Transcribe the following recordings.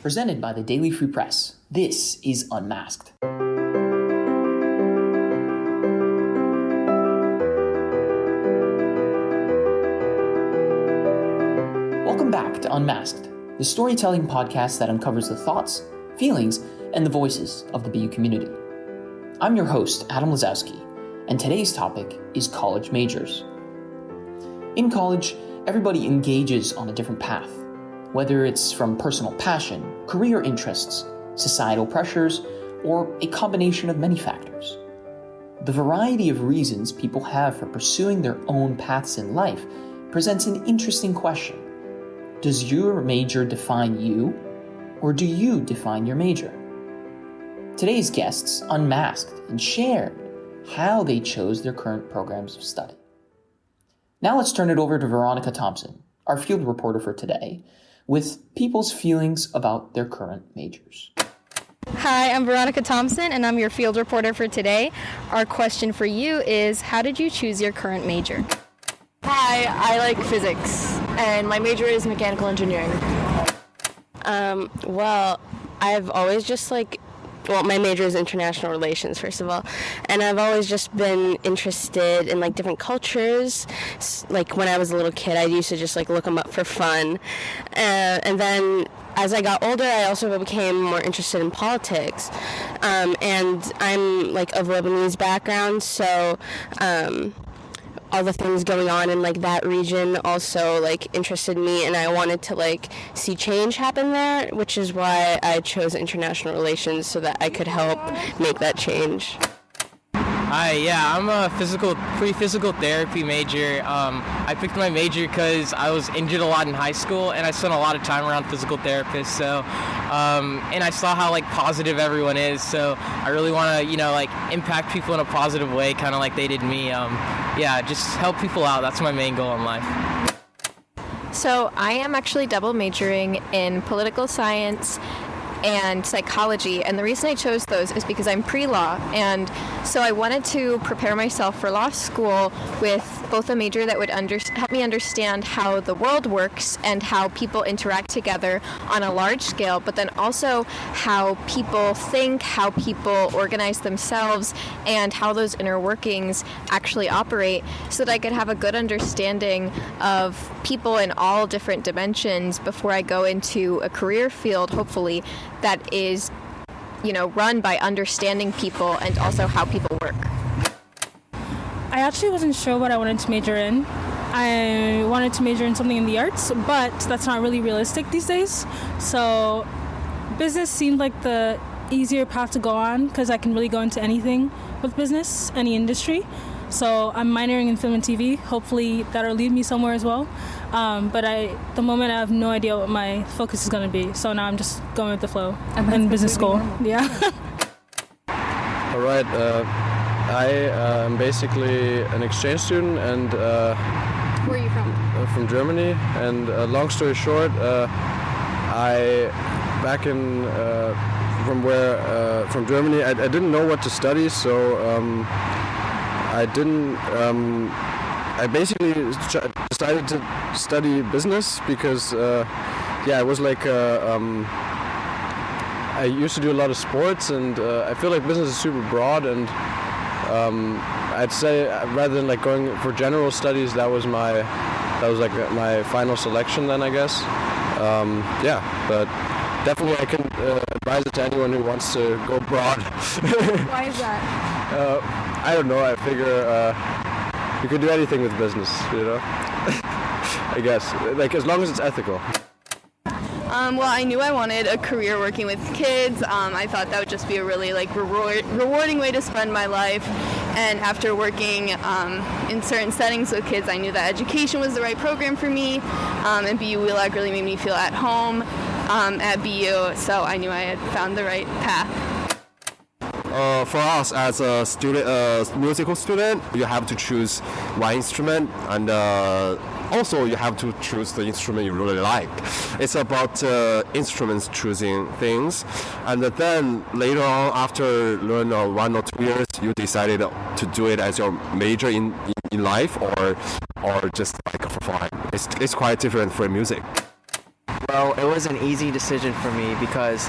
presented by the Daily Free Press. This is Unmasked. Welcome back to Unmasked, the storytelling podcast that uncovers the thoughts, feelings, and the voices of the BU community. I'm your host, Adam Lazowski, and today's topic is college majors. In college, everybody engages on a different path, whether it's from personal passion, career interests, societal pressures, or a combination of many factors. The variety of reasons people have for pursuing their own paths in life presents an interesting question. Does your major define you, or do you define your major? Today's guests unmasked and shared how they chose their current programs of study. Now let's turn it over to Veronica Thompson, our field reporter for today, with people's feelings about their current majors. Hi, I'm Veronica Thompson, and I'm your field reporter for today. Our question for you is, how did you choose your current major? Hi, I like physics, and my major is mechanical engineering. Well, I've always just my major is international relations, first of all, and I've always just been interested in different cultures. Like when I was a little kid, I used to just look them up for fun, and then as I got older, I also became more interested in politics, and I'm of Lebanese background, so all the things going on in that region also interested me, and I wanted to see change happen there, which is why I chose international relations, so that I could help make that change. Hi, yeah, I'm a physical therapy major. I picked my major because I was injured a lot in high school, and I spent a lot of time around physical therapists. So, and I saw how positive everyone is. So I really want to, impact people in a positive way, kind of like they did me. Just help people out. That's my main goal in life. So I am actually double majoring in political science and psychology, and the reason I chose those is because I'm pre-law, and so I wanted to prepare myself for law school with both a major that would help me understand how the world works and how people interact together on a large scale, but then also how people think, how people organize themselves, and how those inner workings actually operate, so that I could have a good understanding of people in all different dimensions before I go into a career field, hopefully, that is, run by understanding people and also how people work. I actually wasn't sure what I wanted to major in. I wanted to major in something in the arts, but that's not really realistic these days. So business seemed like the easier path to go on because I can really go into anything with business, any industry. So I'm minoring in film and TV. Hopefully that'll lead me somewhere as well. But at the moment I have no idea what my focus is going to be. So now I'm just going with the flow in business school. Yeah. All right. I am basically an exchange student, and Where are you from? From Germany. And long story short, from Germany, I didn't know what to study, so I basically decided to study business because, it was I used to do a lot of sports, and I feel like business is super broad, and I'd say rather than going for general studies, that was my final selection then, I guess. But definitely I can advise it to anyone who wants to go broad. Why is that? I don't know. I figure you can do anything with business, I guess, as long as it's ethical. Well, I knew I wanted a career working with kids. I thought that would just be a really rewarding way to spend my life. And after working in certain settings with kids, I knew that education was the right program for me. And BU Wheelock really made me feel at home at BU, so I knew I had found the right path. For us, as a student, musical student, you have to choose one instrument, and also you have to choose the instrument you really like. It's about instruments choosing things, and then later on, after learning 1 or 2 years, you decided to do it as your major in life, or just for fun. It's quite different for music. Well, it was an easy decision for me because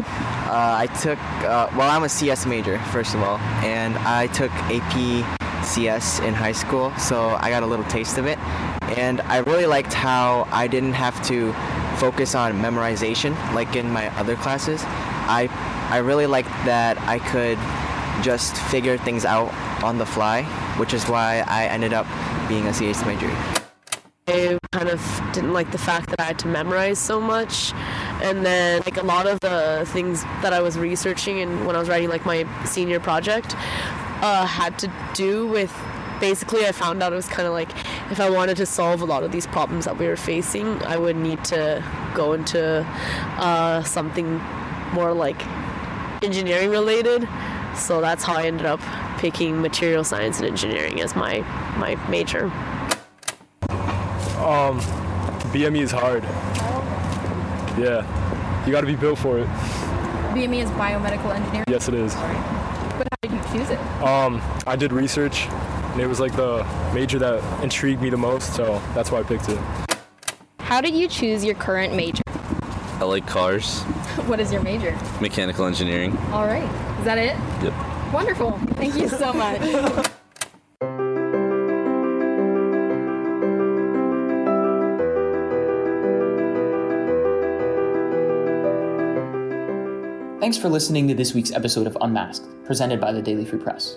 I'm a CS major, first of all, and I took AP CS in high school, so I got a little taste of it. And I really liked how I didn't have to focus on memorization like in my other classes. I really liked that I could just figure things out on the fly, which is why I ended up being a CS major. I kind of didn't like the fact that I had to memorize so much, and then like a lot of the things that I was researching and when I was writing like my senior project had to do with, basically I found out it was kind of like if I wanted to solve a lot of these problems that we were facing, I would need to go into something more like engineering related. So that's how I ended up picking material science and engineering as my major. BME is hard. Yeah, you got to be built for it. BME is biomedical engineering? Yes, it is. But how did you choose it? I did research, and it was like the major that intrigued me the most, so that's why I picked it. How did you choose your current major? I like cars. What is your major? Mechanical engineering. All right. Is that it? Yep. Wonderful. Thank you so much. Thanks for listening to this week's episode of Unmasked, presented by the Daily Free Press.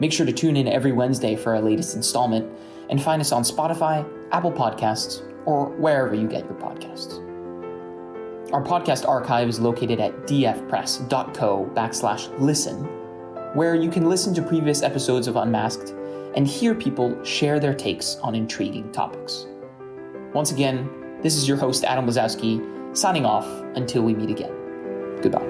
Make sure to tune in every Wednesday for our latest installment, and find us on Spotify, Apple Podcasts, or wherever you get your podcasts. Our podcast archive is located at dfpress.co/listen, where you can listen to previous episodes of Unmasked and hear people share their takes on intriguing topics. Once again, this is your host, Adam Lazowski, signing off until we meet again. Goodbye.